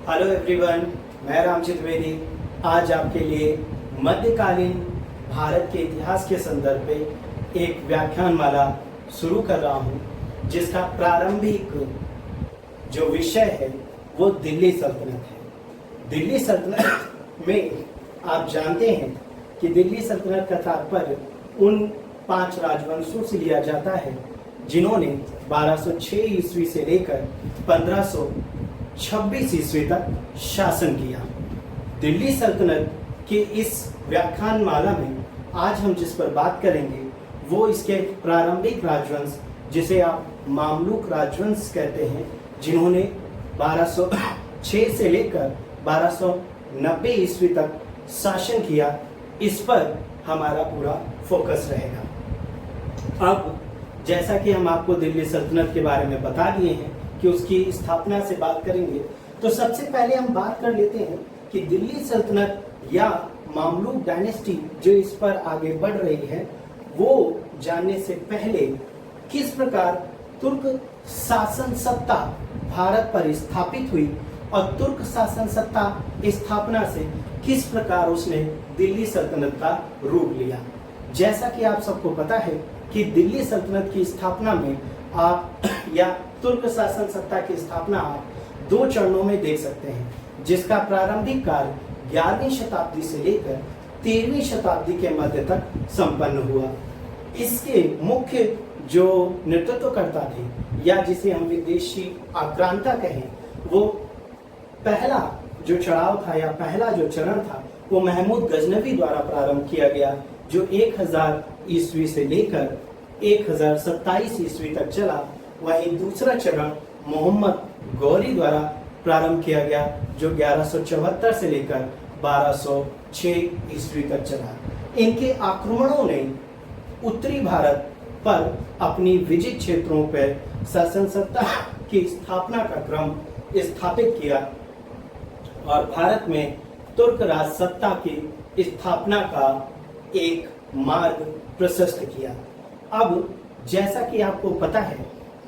Hello everyone, मैं रामजीत द्विवेदी आज आपके लिए मध्यकालीन भारत के इतिहास के संदर्भ में एक व्याख्यानमाला शुरू कर रहा हूं, जिसका प्रारंभिक जो विषय है वो दिल्ली सल्तनत है। दिल्ली सल्तनत में आप जानते हैं कि दिल्ली सल्तनत का तात्पर्य उन 5 राजवंशों से लिया जाता है जिन्होंने 1206 ईस्वी से लेकर 1526 ईस्वी तक शासन किया। दिल्ली सल्तनत के इस व्याख्यानमाला में आज हम जिस पर बात करेंगे वो इसके प्रारंभिक राजवंश, जिसे आप मामलुक राजवंश कहते हैं, जिन्होंने 1206 से लेकर 1290 ईस्वी तक शासन किया, इस पर हमारा पूरा फोकस रहेगा। अब जैसा कि हम आपको दिल्ली सल्तनत के बारे में बता दिए हैं कि उसकी स्थापना से बात करेंगे, तो सबसे पहले हम बात कर लेते हैं कि दिल्ली सल्तनत या मामलुक डायनेस्टी जो इस पर आगे बढ़ रही है, वो जानने से पहले किस प्रकार तुर्क शासन सत्ता भारत पर स्थापित हुई और तुर्क शासन सत्ता स्थापना से किस प्रकार उसने दिल्ली सल्तनत का रूप लिया। जैसा कि आप सबको पता है कि दिल्ली सल्तनत की स्थापना में आप या तुर्क शासन सत्ता की स्थापना आप 2 चरणों में देख सकते हैं, जिसका प्रारंभिक काल 11वीं शताब्दी से लेकर 13वीं शताब्दी के मध्य तक संपन्न हुआ। इसके मुख्य जो नेतृत्वकर्ता थे या जिसे हम विदेशी आक्रांता कहें, वो पहला जो चढ़ाव था या पहला जो चरण था वो महमूद गजनवी द्वारा प्रारंभ किया गया, जो 1000 ईस्वी से लेकर 1027 ईस्वी तक चला। वहीं दूसरा चरण मोहम्मद गौरी द्वारा प्रारंभ किया गया, जो 1174 से लेकर 1206 ईस्वी तक चला। इनके आक्रमणों ने उत्तरी भारत पर अपनी विजित क्षेत्रों पर शासन सत्ता की स्थापना का क्रम स्थापित किया और भारत में तुर्क राज सत्ता की स्थापना का एक मार्ग प्रशस्त किया। अब जैसा कि आपको पता है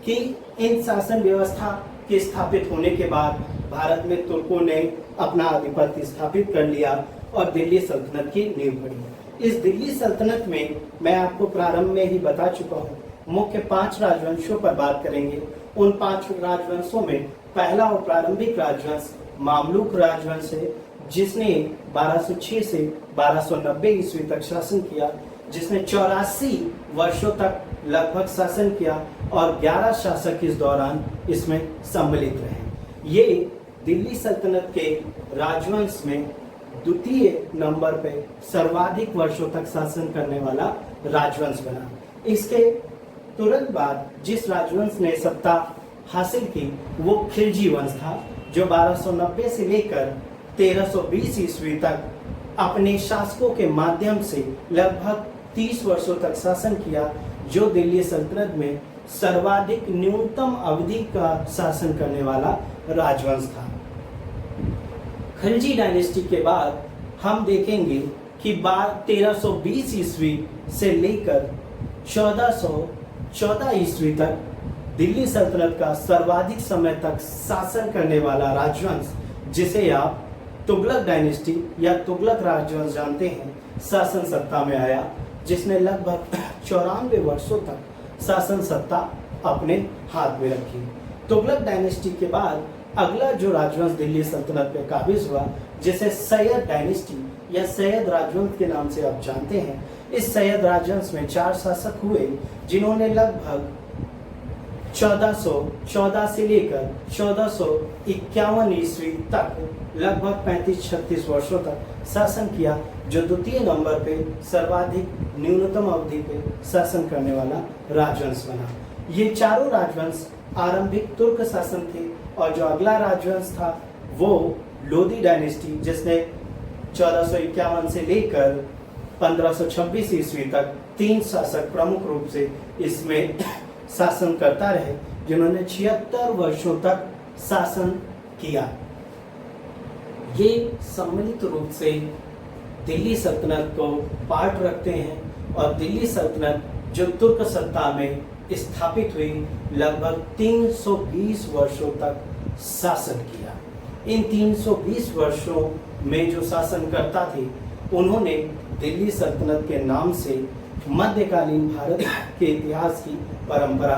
कि इन शासन व्यवस्था के स्थापित होने के बाद भारत में तुर्कों ने अपना आधिपत्य स्थापित कर लिया और दिल्ली सल्तनत की नींव पड़ी। इस दिल्ली सल्तनत में मैं आपको प्रारंभ में ही बता चुका हूँ, मुख्य 5 राजवंशों पर बात करेंगे। उन 5 राजवंशों में पहला और प्रारंभिक राजवंश मामलुक राजवंश है, जिसने 1206 से 1290 ईस्वी तक शासन किया, जिसने 84 वर्षों तक लगभग शासन किया और 11 शासक इस दौरान इसमें सम्मिलित रहे। ये दिल्ली सल्तनत के राजवंश में द्वितीय नंबर पे सर्वाधिक वर्षों तक शासन करने वाला राजवंश बना। इसके तुरंत बाद जिस राजवंश ने सत्ता हासिल की वो खिलजी वंश था, जो 1290 से लेकर 1320 ईस्वी तक अपने शासकों के माध्यम से लगभग 30 वर्षों तक शासन किया, जो दिल्ली सल्तनत में सर्वाधिक न्यूनतम अवधि का शासन करने वाला राजवंश था। खिलजी डायनेस्टी के बाद हम देखेंगे कि 1320 ईस्वी से लेकर 1414 ईस्वी तक दिल्ली सल्तनत का सर्वाधिक समय तक शासन करने वाला राजवंश, जिसे आप तुगलक डायनेस्टी या तुगलक राजवंश जानते हैं, शासन सत्ता में आया, जिसने लगभग 94 वर्षों तक शासन सत्ता अपने हाथ में रखी। तुगलक डायनेस्टी के बाद अगला जो राजवंश दिल्ली सल्तनत पे काबिज हुआ, जिसे सैयद डायनेस्टी या सैयद राजवंश के नाम से आप जानते हैं। इस सैयद राजवंश में 4 शासक हुए, जिन्होंने लगभग 1414 से लेकर 1451 ईस्वी तक लगभग 35-36 वर्षों तक शासन किया, जो द्वितीय नंबर पे सर्वाधिक न्यूनतम अवधि पे शासन करने वाला राजवंश बना। ये चारों राजवंश आरंभिक तुर्क शासन थे और जो अगला राजवंश था वो लोदी डायनेस्टी, जिसने 1451 से लेकर 1526 ईस्वी तक 3 शासक प्रमुख रूप से इसमें शासन करता रहे, जिन्होंने 76 वर्षों तक शासन किया। ये सम्मिलित रूप से दिल्ली सल्तनत को पार्ट रखते हैं और दिल्ली सल्तनत जो तुर्क सत्ता में स्थापित हुई लगभग 320 वर्षों तक शासन किया। इन 320 वर्षों में जो शासनकर्ता थे उन्होंने दिल्ली सल्तनत के नाम से मध्यकालीन भारत के इतिहास की परंपरा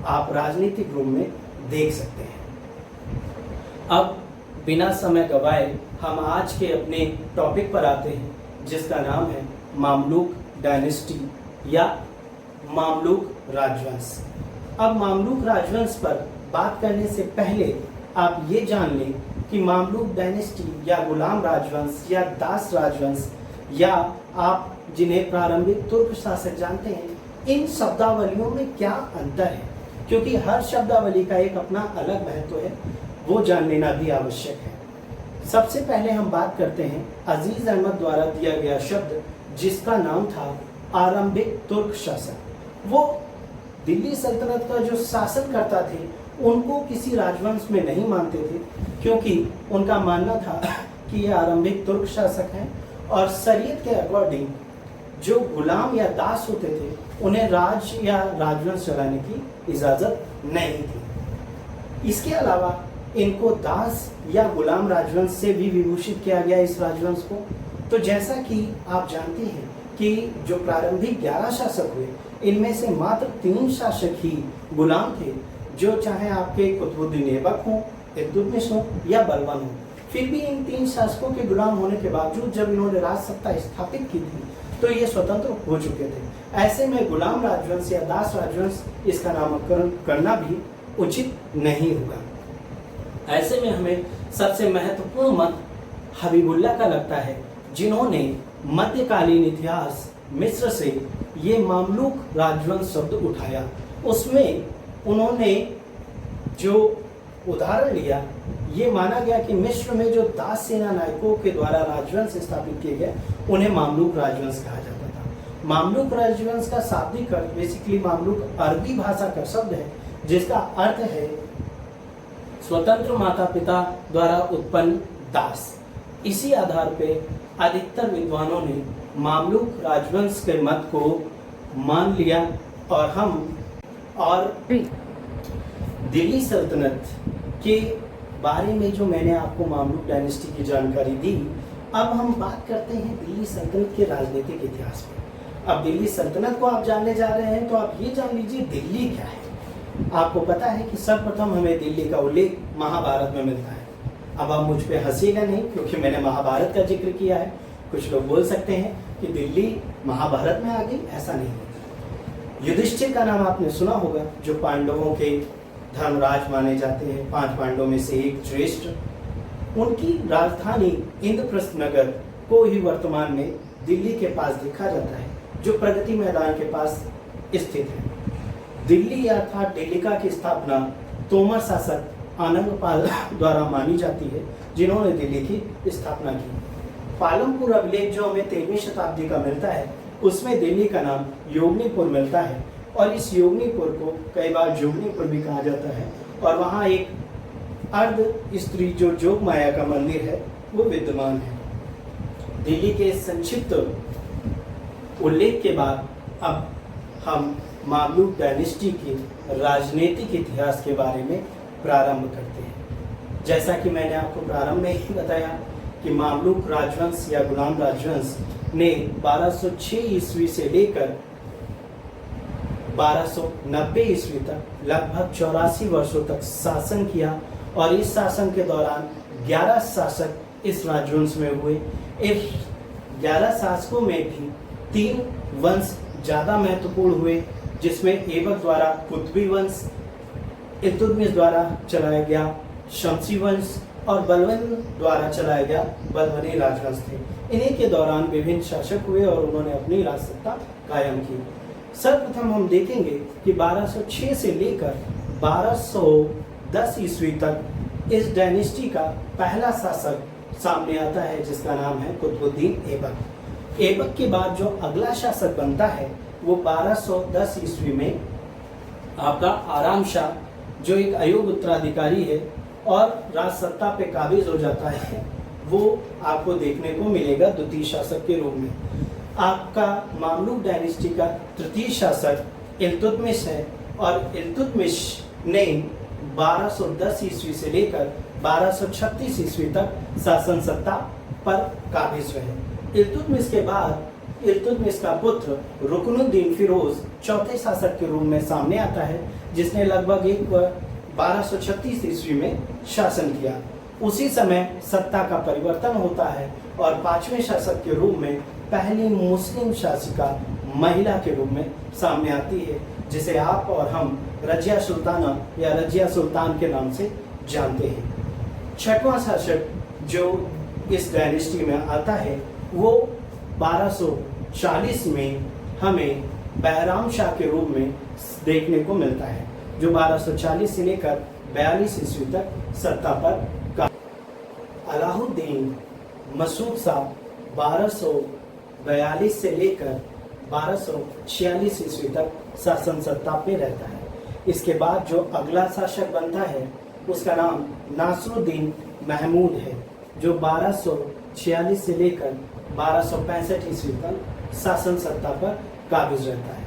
आप राजनीतिक रूप में देख सकते हैं। अब बिना समय गवाए हम आज के अपने टॉपिक पर आते हैं, जिसका नाम है मामलुक डायनेस्टी या मामलुक राजवंश। अब मामलुक राजवंश पर बात करने से पहले आप ये जान लें कि मामलुक डायनेस्टी या गुलाम राजवंश या दास राजवंश या आप जिन्हें प्रारंभिक तुर्क शासक जानते हैं, इन शब्दावलियों में क्या अंतर है, क्योंकि हर शब्दावली का एक अपना अलग महत्व है, वो जान लेना भी आवश्यक है। सबसे पहले हम बात करते हैं अजीज अहमद द्वारा दिया गया शब्द, जिसका नाम था आरंभिक तुर्क शासक। वो दिल्ली सल्तनत का जो शासन करता थे उनको किसी राजवंश में नहीं मानते थे, क्योंकि उनका मानना था कि ये आरंभिक तुर्क शासक हैं और शरीयत के अकॉर्डिंग जो गुलाम या दास होते थे उन्हें राज या राजवंश चलाने की इजाजत नहीं थी। इसके अलावा इनको दास या गुलाम राजवंश से भी विभूषित किया गया इस राजवंश को। तो जैसा कि आप जानते हैं कि जो प्रारंभिक 11 शासक हुए, इनमें से मात्र 3 शासक ही गुलाम थे, जो चाहे आपके कुतुबुद्दीन ऐबक हों, इल्तुतमिश हों या बलबन हों। फिर भी इन 3 शासकों के गुलाम होने के बावजूद जब इन्होंने राज सत्ता स्थापित की थी तो ये स्वतंत्र हो चुके थे। ऐसे में गुलाम राजवंश या दास राजवंश इसका नामकरण करना भी उचित नहीं होगा। ऐसे में हमें सबसे महत्वपूर्ण मत हबीबुल्लाह का लगता है, जिन्होंने मध्यकालीन इतिहास मिस्र से ये मामलुक राजवंश शब्द उठाया। उसमें उन्होंने जो उदाहरण लिया, ये माना गया कि मिस्र में जो दास सेना नायकों के द्वारा राजवंश स्थापित किए गए उन्हें मामलुक राजवंश कहा जाता था। मामलुक राजवंश का शाब्दिक अर्थ बेसिकली मामलुक अरबी भाषा का शब्द है, जिसका अर्थ है स्वतंत्र माता पिता द्वारा उत्पन्न दास। इसी आधार पे अधिकतर विद्वानों ने मामलुक राजवंश के मत को मान लिया और दिल्ली सल्तनत के बारे में जो मैंने आपको मामलुक डायनेस्टी की जानकारी दी, अब हम बात करते हैं दिल्ली सल्तनत के राजनीतिक इतिहास में। अब दिल्ली सल्तनत को आप जानने जा रहे हैं तो आप ये जान लीजिए दिल्ली क्या है। आपको पता है कि सर्वप्रथम हमें दिल्ली का उल्लेख महाभारत में मिलता है। अब आप मुझ पे हंसीगा नहीं, क्योंकि मैंने महाभारत का जिक्र किया है। कुछ लोग बोल सकते हैं कि दिल्ली महाभारत में आ गई, ऐसा नहीं है। युधिष्ठिर का नाम आपने सुना होगा, जो पांडवों के धर्मराज माने जाते हैं, 5 पांडवों में से एक श्रेष्ठ। उनकी राजधानी इंद्रप्रस्थ नगर को ही वर्तमान में दिल्ली के पास देखा जाता है, जो प्रगति मैदान के पास स्थित है। दिल्ली अर्थात दिल्लिका की स्थापना तोमर शासक आनंदपाल द्वारा मानी जाती है, जिन्होंने दिल्ली की स्थापना की। पालमपुर अभिलेख जो हमें 13वीं शताब्दी का मिलता है, उसमें दिल्ली का नाम योगनीपुर मिलता है और इस योगनीपुर को कई बार जोगनीपुर भी कहा जाता है। और वहाँ एक अर्ध स्त्री जो जोग माया का मंदिर है वो विद्यमान है। दिल्ली के संक्षिप्त उल्लेख के बाद अब हम मामलुक डायनेस्टी के राजनीतिक इतिहास के बारे में प्रारंभ करते हैं। जैसा कि मैंने आपको प्रारंभ में ही बताया कि मामलुक राजवंश या गुलाम राजवंश ने 1206 ईस्वी से लेकर 1290 ईस्वी तक लगभग 84 वर्षों तक शासन किया और इस शासन के दौरान 11 शासक इस राजवंश में हुए। इस 11 शासकों में भी 3 वंश ज़्यादा महत्वपूर्ण हुए, जिसमें ऐबक द्वारा कुतुबी वंश, इल्तुतमिश द्वारा चलाया गया शमसी वंश और बलबन द्वारा चलाया गया बलबनी राजवंश थे। इन्हीं के दौरान विभिन्न शासक हुए और उन्होंने अपनी राजसत्ता कायम की। सर्वप्रथम हम देखेंगे कि 1206 से लेकर 1210 ईस्वी तक इस डायनेस्टी का पहला शासक सामने आता है, जिसका नाम है कुतुबुद्दीन ऐबक। ऐबक के बाद जो अगला शासक बनता है वो 1210 ईस्वी में आपका आराम शाह, जो एक अयोग्य उत्तराधिकारी है और राजसत्ता पे काबिज हो जाता है, वो आपको देखने को मिलेगा द्वितीय शासक के रूप में। आपका मामलुक डायनेस्टी का तृतीय शासक इल्तुतमिश है और इल्तुतमिश ने 1210 ईस्वी से लेकर 1236 ईस्वी तक शासन सत्ता पर काबिज रहे। इल्तुतमिश के बाद इल्तुतमिश का पुत्र रुकनुद्दीन फिरोज चौथे शासक के रूप में सामने आता है, जिसने लगभग 1236 ईस्वी में शासन किया। उसी समय सत्ता का परिवर्तन होता है और पांचवें शासक के रूप में पहली मुस्लिम शासिका महिला के रूप में सामने आती है, जिसे आप और हम रजिया सुल्ताना या रजिया सुल्तान के नाम से जानते हैं। छठवां शासक जो इस डायनेस्टी में आता है वो 1240 में हमें बैराम शाह के रूप में देखने को मिलता है, जो 1240 से लेकर 42 ईस्वी तक सत्ता पर अलाउद्दीन मसूद शाह 1242 से लेकर 1246 ईस्वी तक शासन सत्ता पे रहता है। इसके बाद जो अगला शासक बनता है उसका नाम नासरुद्दीन महमूद है, जो 1246 से लेकर 1265 ईस्वी तक शासन सत्ता पर काबिज रहता है।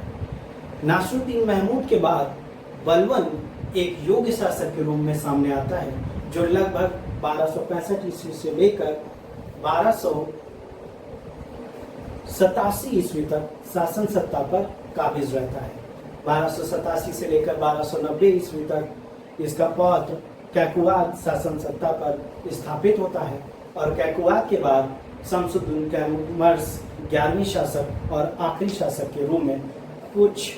नासरुद्दीन महमूद के बाद बलवन एक योग्य शासक के रूप में सामने आता है, जो लगभग 1265 ईस्वी से लेकर 1287 ईस्वी तक शासन सत्ता पर काबिज रहता है। 1287 से लेकर 1290 ईस्वी तक इसका पौत्र कैकुवाद शासन सत्ता पर स्थापित होता है और कैकुवाद के बाद शमसुद्दीन कैमर्स 11वीं शासक और आखिरी शासक के रूप में कुछ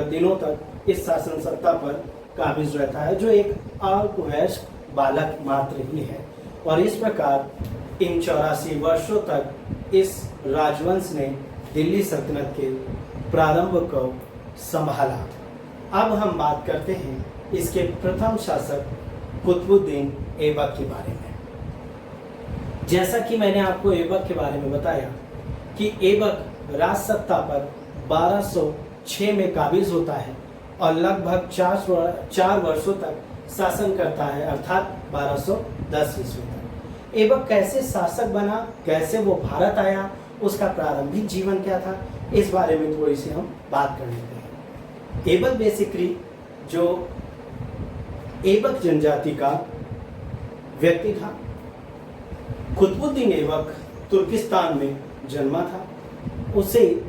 दिनों तक इस शासन सत्ता पर काबिज रहता है, जो एक अल्पवयस्क बालक मात्र ही है। और इस प्रकार इन 84 वर्षों तक इस राजवंश ने दिल्ली सल्तनत के प्रारंभ को संभाला। अब हम बात करते हैं इसके प्रथम शासक कुतुबुद्दीन ऐबक के बारे में। जैसा कि मैंने आपको ऐबक के बारे में बताया कि ऐबक राज सत्ता पर 1206 में काबिज होता है और लगभग 4 वर्षों तक शासन करता है, अर्थात 1210 ईस्वी तक। ऐबक कैसे शासक बना, कैसे वो भारत आया, उसका प्रारंभिक जीवन क्या था, इस बारे में थोड़ी सी हम बात कर लेते हैं। ऐबक बेसिकली जो ऐबक जनजाति का व्यक्ति था। कुतुबुद्दीन ऐबक तुर्किस्तान में जन्मा था। उसे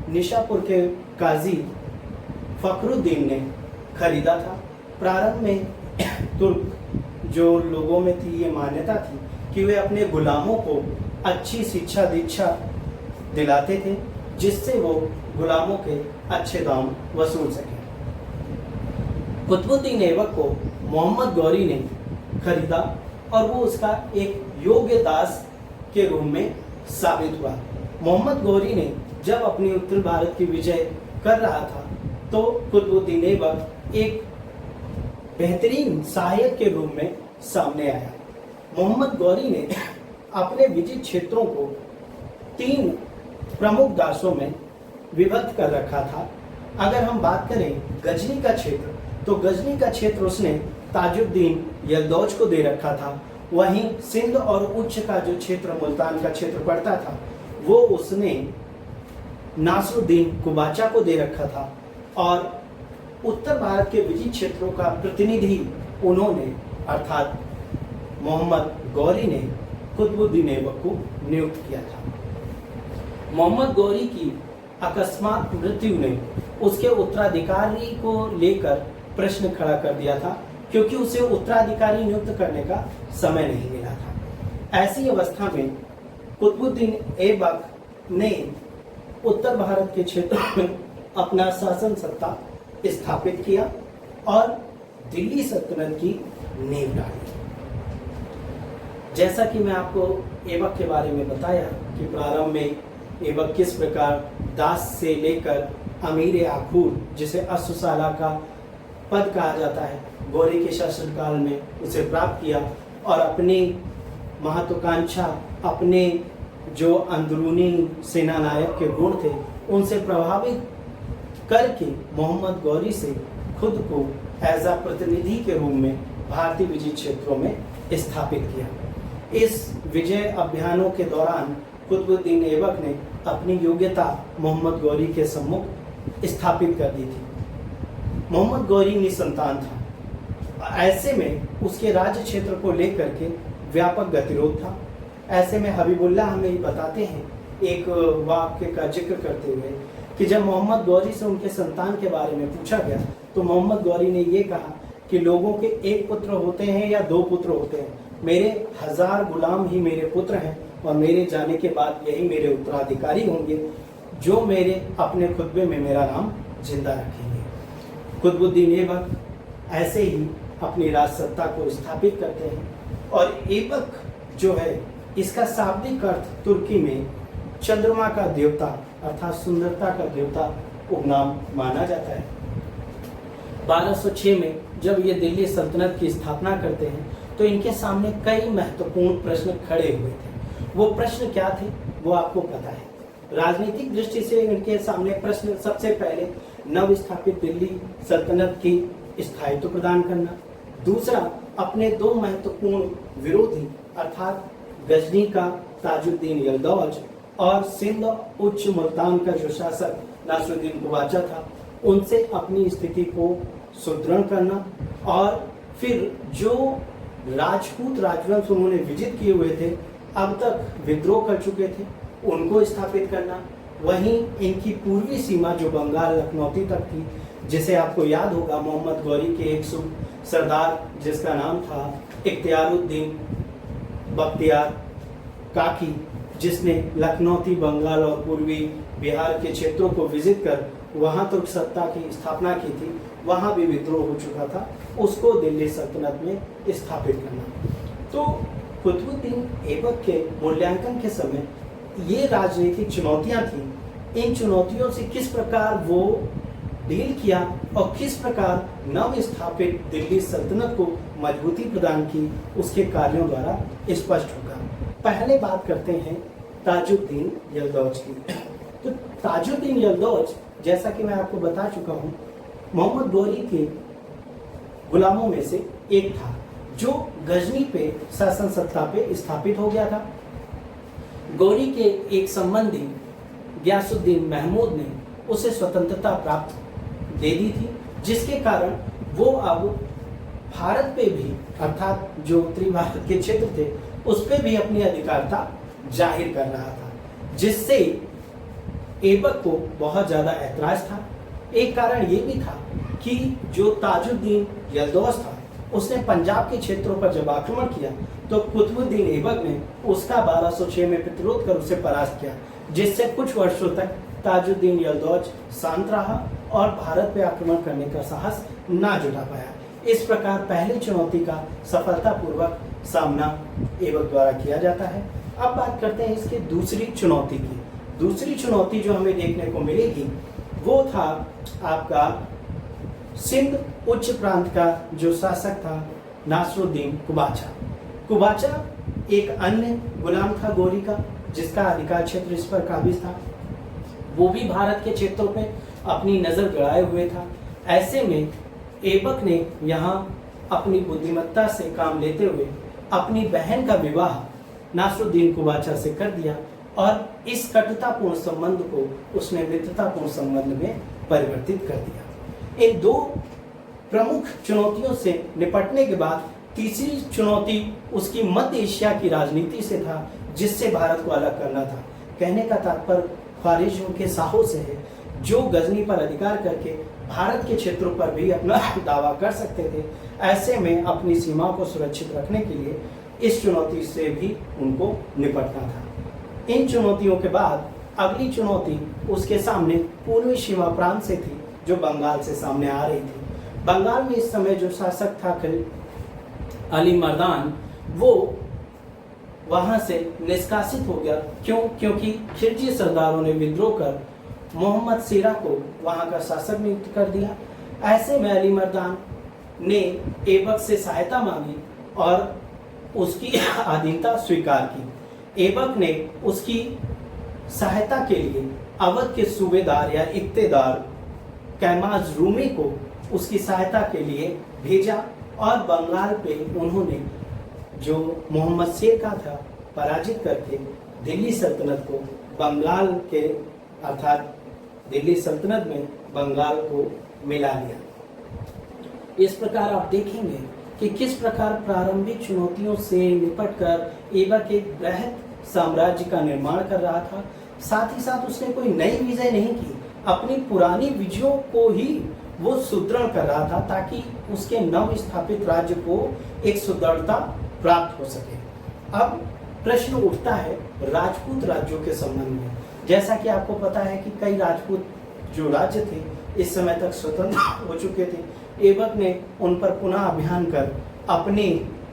निशापुर के काजी फखरुद्दीन ने खरीदा था। प्रारंभ में तुर्क जो लोगों में थी ये मान्यता थी कि वे अपने गुलामों को अच्छी शिक्षा दीक्षा दिलाते थे, जिससे वो गुलामों के अच्छे दाम वसूल सकें। कुतुबुद्दीन ऐबक को मोहम्मद गौरी ने खरीदा और वो उसका एक योग्य दास के रूप में साबित हुआ। मोहम्मद गौरी ने जब अपनी उत्तर भारत की विजय कर रहा था तो कुतुबुद्दीन ऐबक एक बेहतरीन सहायक के रूप में सामने आया। मोहम्मद गौरी ने अपने विजित क्षेत्रों को 3 प्रमुख दासों में विभक्त कर रखा था। अगर हम बात करें गजनी का क्षेत्र, तो गजनी का क्षेत्र उसने ताजुद्दीन यलदौज को दे रखा था। वहीं सिंध और उच्च का जो क्षेत्र मुल्तान का क्षेत्र पड़ता था वो उसने नासरुद्दीन कुबाचा को दे रखा था और उत्तर भारत के विजित क्षेत्रों का प्रतिनिधि उन्होंने अर्थात मोहम्मद गौरी ने कुतुबुद्दीन ऐबक को नियुक्त किया था। मोहम्मद गौरी की अकस्मात मृत्यु ने उसके उत्तराधिकारी को लेकर प्रश्न खड़ा कर दिया था, क्योंकि उसे उत्तराधिकारी नियुक्त करने का समय नहीं मिला था। ऐसी अवस्था में कुतुबुद्दीन ऐबक ने उत्तर भारत के क्षेत्र में अपना शासन सत्ता स्थापित किया और दिल्ली सल्तनत की नींव डाली। जैसा कि मैं आपको ऐबक के बारे में बताया कि प्रारंभ में ऐबक किस प्रकार दास से लेकर अमीर आखूर, जिसे अश्वशाला का पद कहा जाता है, गौरी के शासनकाल में उसे प्राप्त किया और अपनी महत्वाकांक्षा, अपने जो अंदरूनी सेना नायक के गुण थे उनसे प्रभावित करके मोहम्मद गौरी से खुद को एज अ प्रतिनिधि के रूप में भारतीय विजय क्षेत्रों में स्थापित किया। इस विजय अभियानों के दौरान कुतुबुद्दीन ऐबक ने अपनी योग्यता मोहम्मद गौरी के सम्मुख स्थापित कर दी थी। मोहम्मद गौरी निसंतान था, ऐसे में उसके राज्य क्षेत्र को लेकर के व्यापक गतिरोध था। ऐसे में हबीबुल्लाह हमें ये बताते हैं एक वाक्य का जिक्र करते हुए कि जब मोहम्मद गौरी से उनके संतान के बारे में पूछा गया तो मोहम्मद गौरी ने ये कहा कि लोगों के एक पुत्र होते हैं या दो पुत्र होते हैं, मेरे 1000 गुलाम ही मेरे पुत्र हैं और मेरे जाने के बाद यही मेरे उत्तराधिकारी होंगे जो मेरे अपने खुतबे में मेरा नाम जिंदा रखेंगे। कुतुबुद्दीन ऐबक ऐसे ही अपनी राज सत्ता को स्थापित करते हैं और ऐबक जो है इसका शाब्दिक अर्थ तुर्की में चंद्रमा का देवता अर्थात सुंदरता का देवता उपनाम माना जाता है। 1206 में जब ये दिल्ली सल्तनत की स्थापना करते हैं तो इनके सामने कई महत्वपूर्ण प्रश्न खड़े हुए थे। वो प्रश्न क्या थे वो आपको पता है। राजनीतिक दृष्टि से इनके सामने प्रश्न सबसे पहले नव स्थापित दिल्ली सल्तनत की स्थायित्व प्रदान करना, दूसरा अपने दो महत्वपूर्ण विरोधी अर्थात गजनी का ताजुद्दीन यल्दौज और सिंध उच्च मुल्तान का जो शासक नासरुद्दीन कुबाचा था उनसे अपनी स्थिति को सुदृढ़ करना और फिर जो राजपूत राजवंश उन्होंने विजित किए हुए थे अब तक विद्रोह कर चुके थे उनको स्थापित करना। वहीं इनकी पूर्वी सीमा जो बंगाल लखनौती तक थी जिसे आपको याद होगा मोहम्मद गौरी के एक सरदार जिसका नाम था इख्तियारुद्दीन बख्तियार काकी जिसने लखनौती बंगाल और पूर्वी बिहार के क्षेत्रों को विजिट कर वहां तुर्क सत्ता की स्थापना की थी, वहां भी विद्रोह हो चुका था, उसको दिल्ली सल्तनत में स्थापित करना। तो कुतुबुद्दीन ऐबक के मूल्यांकन के समय ये राजनीतिक चुनौतियां थी। इन चुनौतियों से किस प्रकार वो डील किया और किस प्रकार नव स्थापित दिल्ली सल्तनत को मजबूती प्रदान की उसके कार्यों द्वारा स्पष्ट होगा। पहले बात करते हैं ताजुद्दीन यल्दौज की। तो ताजुद्दीन यल्दौज जैसा कि मैं आपको बता चुका हूँ मोहम्मद गौरी के गुलामों में से एक था जो गजनी पे शासन सत्ता पे स्थापित हो गया था। गौरी के एक संबंधी गयासुद्दीन महमूद ने उसे स्वतंत्रता प्राप्त दे दी थी जिसके कारण वो अब भारत पे भी अर्थात जो उत्तरी भारत के क्षेत्र थे उस पे भी अपनी अधिकारता जाहिर कर रहा था जिससे ऐबक को बहुत ज्यादा ऐतराज था। एक कारण ये भी था कि जो ताजुद्दीन यल्दौज था उसने पंजाब के क्षेत्रों पर जब आक्रमण किया तो कुतुबुद्दीन ऐबक ने उसका 1206 में प्रतिरोध कर उसे परास्त किया जिससे कुछ वर्षों तक ताजुद्दीन यल्दौज शांत रहा और भारत पे आक्रमण करने का साहस ना जुटा पाया। इस प्रकार पहली चुनौती का सफलतापूर्वक सामना ऐबक द्वारा किया जाता है। अब बात करते हैं इसकी दूसरी चुनौती की। दूसरी चुनौती जो हमें देखने को मिलेगी वो था आपका सिंध उच्च प्रांत का जो शासक था नासरुद्दीन कुबाचा। कुबाचा एक अन्य गुलाम था गौरी का जिसका अधिकार क्षेत्र इस पर काबिज था। वो भी भारत के क्षेत्रों पे अपनी नजर गड़ाए हुए था। ऐसे में ऐबक ने यहाँ अपनी बुद्धिमत्ता से काम लेते हुए अपनी बहन का विवाह नासरुद्दीन कुबाचा से कर दिया और इस कटुतापूर्ण संबंध को उसने मित्रतापूर्ण संबंध में परिवर्तित कर दिया। इन दो प्रमुख चुनौतियों से निपटने के बाद तीसरी चुनौती उसकी मध्य एशिया की राजनीति से था जिससे भारत को अलग करना था। कहने का तात्पर्य ख्वारिजों के साहों से है जो गजनी पर अधिकार करके भारत के क्षेत्रों पर भी अपना दावा कर सकते थे। ऐसे में अपनी सीमाओं को सुरक्षित रखने के लिए इस चुनौती से भी उनको निपटना था। इन चुनौतियों के बाद अगली चुनौती उसके सामने पूर्वी सीमा प्रांत से थी जो बंगाल से सामने आ रही थी। बंगाल में इस समय जो शासक था अली मर्दान वो वहां से निष्कासित हो गया। क्योंकि खिलजी सरदारों ने विद्रोह कर मोहम्मद सीरा को वहां का शासक नियुक्त कर दिया। ऐसे में अली मर्दान ने ऐबक से सहायता मांगी और उसकी अधीनता स्वीकार की। ऐबक ने उसकी सहायता के लिए अवध के सूबेदार या इक्तेदार कैमाज रूमी को उसकी सहायता के लिए भेजा और बंगाल पे उन्होंने जो मोहम्मद शेर का था पराजित करके दिल्ली सल्तनत को बंगाल के अर्थात दिल्ली सल्तनत में बंगाल को मिला लिया। इस प्रकार आप देखेंगे कि किस प्रकार प्रारंभिक चुनौतियों से निपटकर ऐबक एक बृहद साम्राज्य का निर्माण कर रहा था। साथ ही साथ उसने कोई नई विजय नहीं की, अपनी पुरानी विजयों को ही वो सुदृढ़ कर रहा था ताकि उसके नव स्थापित राज्य को एक सुदृढ़ता प्राप्त हो सके। अब प्रश्न उठता है राजपूत राज्यों के संबंध में। जैसा कि आपको पता है कि कई राजपूत जो राज्य थे इस समय तक स्वतंत्र हो चुके थे। ऐबक ने उन पर पुनः अभियान कर अपने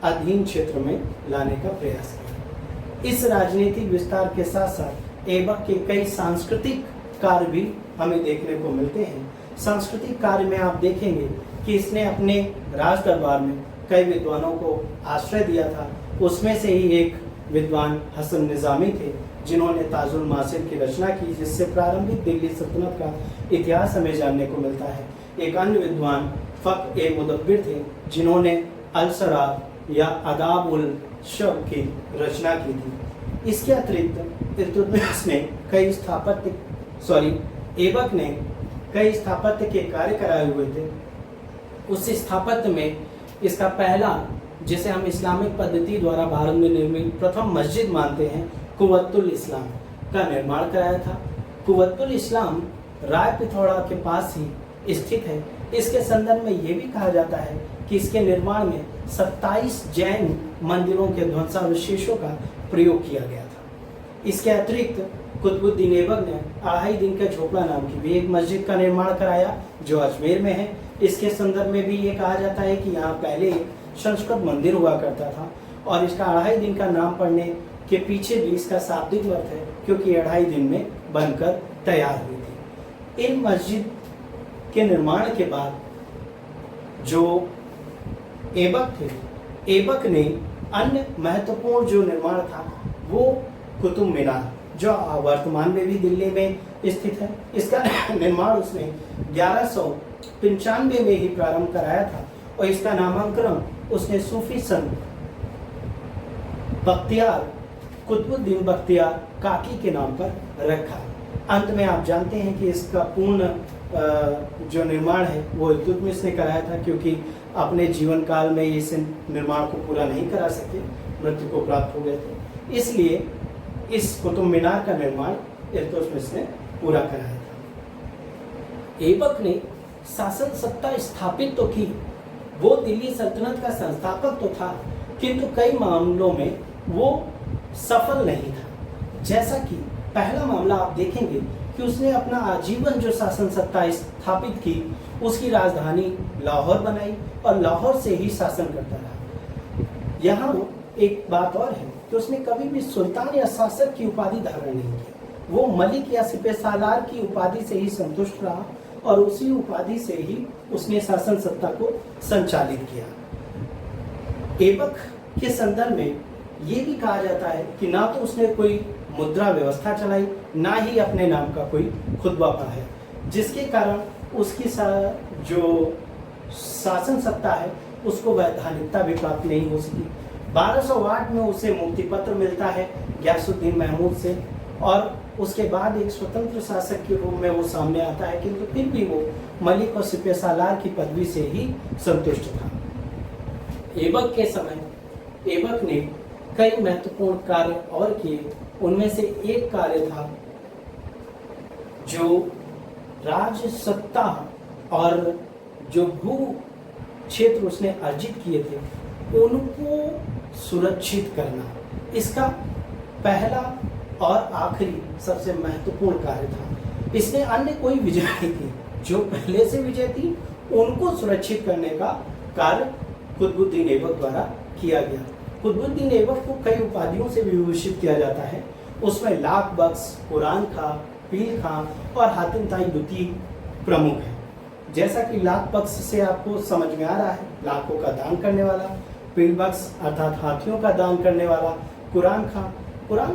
अधीन क्षेत्र में लाने का प्रयास किया। इस राजनीतिक विस्तार के साथ साथ ऐबक के कई सांस्कृतिक कार्य भी हमें देखने को मिलते हैं। सांस्कृतिक कार्य में आप देखेंगे कि इसने अपने राज दरबार में कई विद्वानों को आश्रय दिया था। उसमें से ही एक विद्वान हसन निज़ामी थे जिन्होंने ताजुल मासिर की रचना की, जिससे प्रारंभिक दिल्ली सल्तनत का इतिहास हमें जानने को मिलता है। एक अन्य विद्वान फ़ख्र ए मुदब्बिर थे जिन्होंने अल-सरार या आदाब उल शब की रचना की थी। इसके अतिरिक्त इल्तुतमिश ने ऐबक ने कई स्थापत्य के कार्य कराए हुए थे। उस स्थापत्य में इसका पहला, जिसे हम इस्लामिक पद्धति द्वारा भारत में निर्मित प्रथम मस्जिद मानते हैं, कुव्वतुल इस्लाम का निर्माण कराया था। कुव्वतुल इस्लाम राय पिथौरा के पास ही स्थित है। इसके संदर्भ में ये भी कहा जाता है कि इसके निर्माण में 27 जैन मंदिरों के ध्वंसावशेषों का प्रयोग किया गया था। इसके अतिरिक्त कुतुबुद्दीन ऐबक ने 2.5 दिन का झोपड़ा नाम की भी एक मस्जिद का निर्माण कराया जो अजमेर में है। इसके संदर्भ में भी ये कहा जाता है कि यहाँ पहले एक संस्कृत मंदिर हुआ करता था और इसका 2.5 दिन का नाम पड़ने के पीछे भी इसका शाब्दिक अर्थ है क्योंकि 2.5 दिन में बनकर तैयार हुई थी। इन मस्जिद के निर्माण के बाद जो ऐबक थे, ऐबक ने अन्य महत्वपूर्ण जो निर्माण था वो कुतुब मीनार जो वर्तमान में भी दिल्ली में स्थित है, इसका निर्माण उसने 1195 में ही प्रारंभ कराया था और इसका नामांकन उसने सूफी संत बख्तियार कुतुबुद्दीन बख्तियार काकी के नाम पर रखा। अंत में आप जानते हैं कि इसका पूर्ण जो निर्माण है वो इल्तुतमिश ने कराया था क्योंकि अपने जीवन काल में इस निर्माण को पूरा नहीं करा सके, मृत्यु को प्राप्त हो गए थे। इसलिए इस कुतुब मीनार का निर्माण इल्तुतमिश ने पूरा कराया था। ऐबक ने शासन सत्ता स्थापित तो की, वो दिल्ली सल्तनत का संस्थापक तो था, किंतु कई मामलों में वो सफल नहीं था। जैसा कि पहला मामला आप देखेंगे कि उसने अपना आजीवन जो शासन सत्ता स्थापित की उसकी राजधानी लाहौर बनाई और लाहौर से ही शासन करता रहा। यहाँ एक बात और है कि उसने कभी भी सुल्तान या शासक की उपाधि धारण नहीं की। वो मलिक या सिपहसालार की उपाधि से ही संतुष्ट रहा और उसी उपाधि से ही उसने शासन सत्ता को संचालित किया। ऐबक के संदर्भ में ये भी कहा जाता है कि ना तो उसने कोई मुद्रा व्यवस्था चलाई, ना ही अपने नाम का कोई खुतबा पढ़ाया, जिसके कारण उसकी जो शासन सत्ता है उसको वैधानिकता भी प्राप्त नहीं हो सकी। 1208 में उसे मुक्ति पत्र मिलता है गयासुद्दीन महमूद से और उसके बाद एक स्वतंत्र शासक के रूप में वो सामने आता है, किंतु फिर भी वो मलिक और सिपहसालार की पदवी से ही संतुष्ट था। ऐबक के समय ऐबक ने कई महत्वपूर्ण कार्य और किए। उनमें से एक कार्य था जो राज सत्ता और जो भू क्षेत्र उसने अर्जित किए थे उनको सुरक्षित करना। इसका पहला और आखिरी सबसे महत्वपूर्ण कार्य था। इसने अन्य कोई विजय नहीं की, जो पहले से विजय थी उनको सुरक्षित करने का कार्य कुतुबुद्दीन ऐबक द्वारा किया गया। कुतुबुद्दीन ऐबक को कई उपाधियों से विभूषित किया जाता है। उसमें लाख बख्श, कुरान खां, पीर खां और हातिम ताई दुती प्रमुख हैं। जैसा कि लाख बख्श से आपको समझ में आ रहा है, लाखों का दान करने वाला, पीर बख्श अर्थात हाथियों का दान करने वाला, कुरान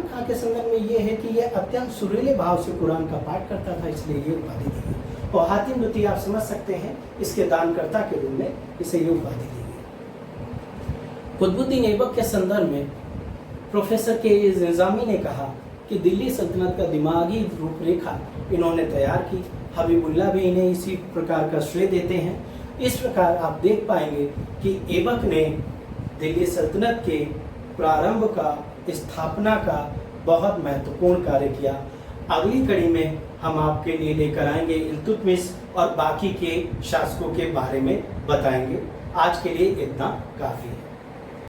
खां के संदर्भ में ये है कि ये अत्यंत सुरीले भाव से कुरान का पाठ करता था, इसलिए ये उपाधि दी गई। और हातिम दुती आप समझ सकते हैं, इसके दानकर्ता के रूप में इसे ये उपाधि दी गई। कुतुबुद्दीन ऐबक के संदर्भ में प्रोफेसर के निज़ामी ने कहा कि दिल्ली सल्तनत का दिमागी रूपरेखा इन्होंने तैयार की। हबीबुल्लाह भी इन्हें इसी प्रकार का श्रेय देते हैं। इस प्रकार आप देख पाएंगे कि ऐबक ने दिल्ली सल्तनत के प्रारंभ का, स्थापना का बहुत महत्वपूर्ण कार्य किया। अगली कड़ी में हम आपके लिए लेकर आएंगे इल्तुतमिश और बाकी के शासकों के बारे में बताएंगे। आज के लिए इतना काफ़ी है।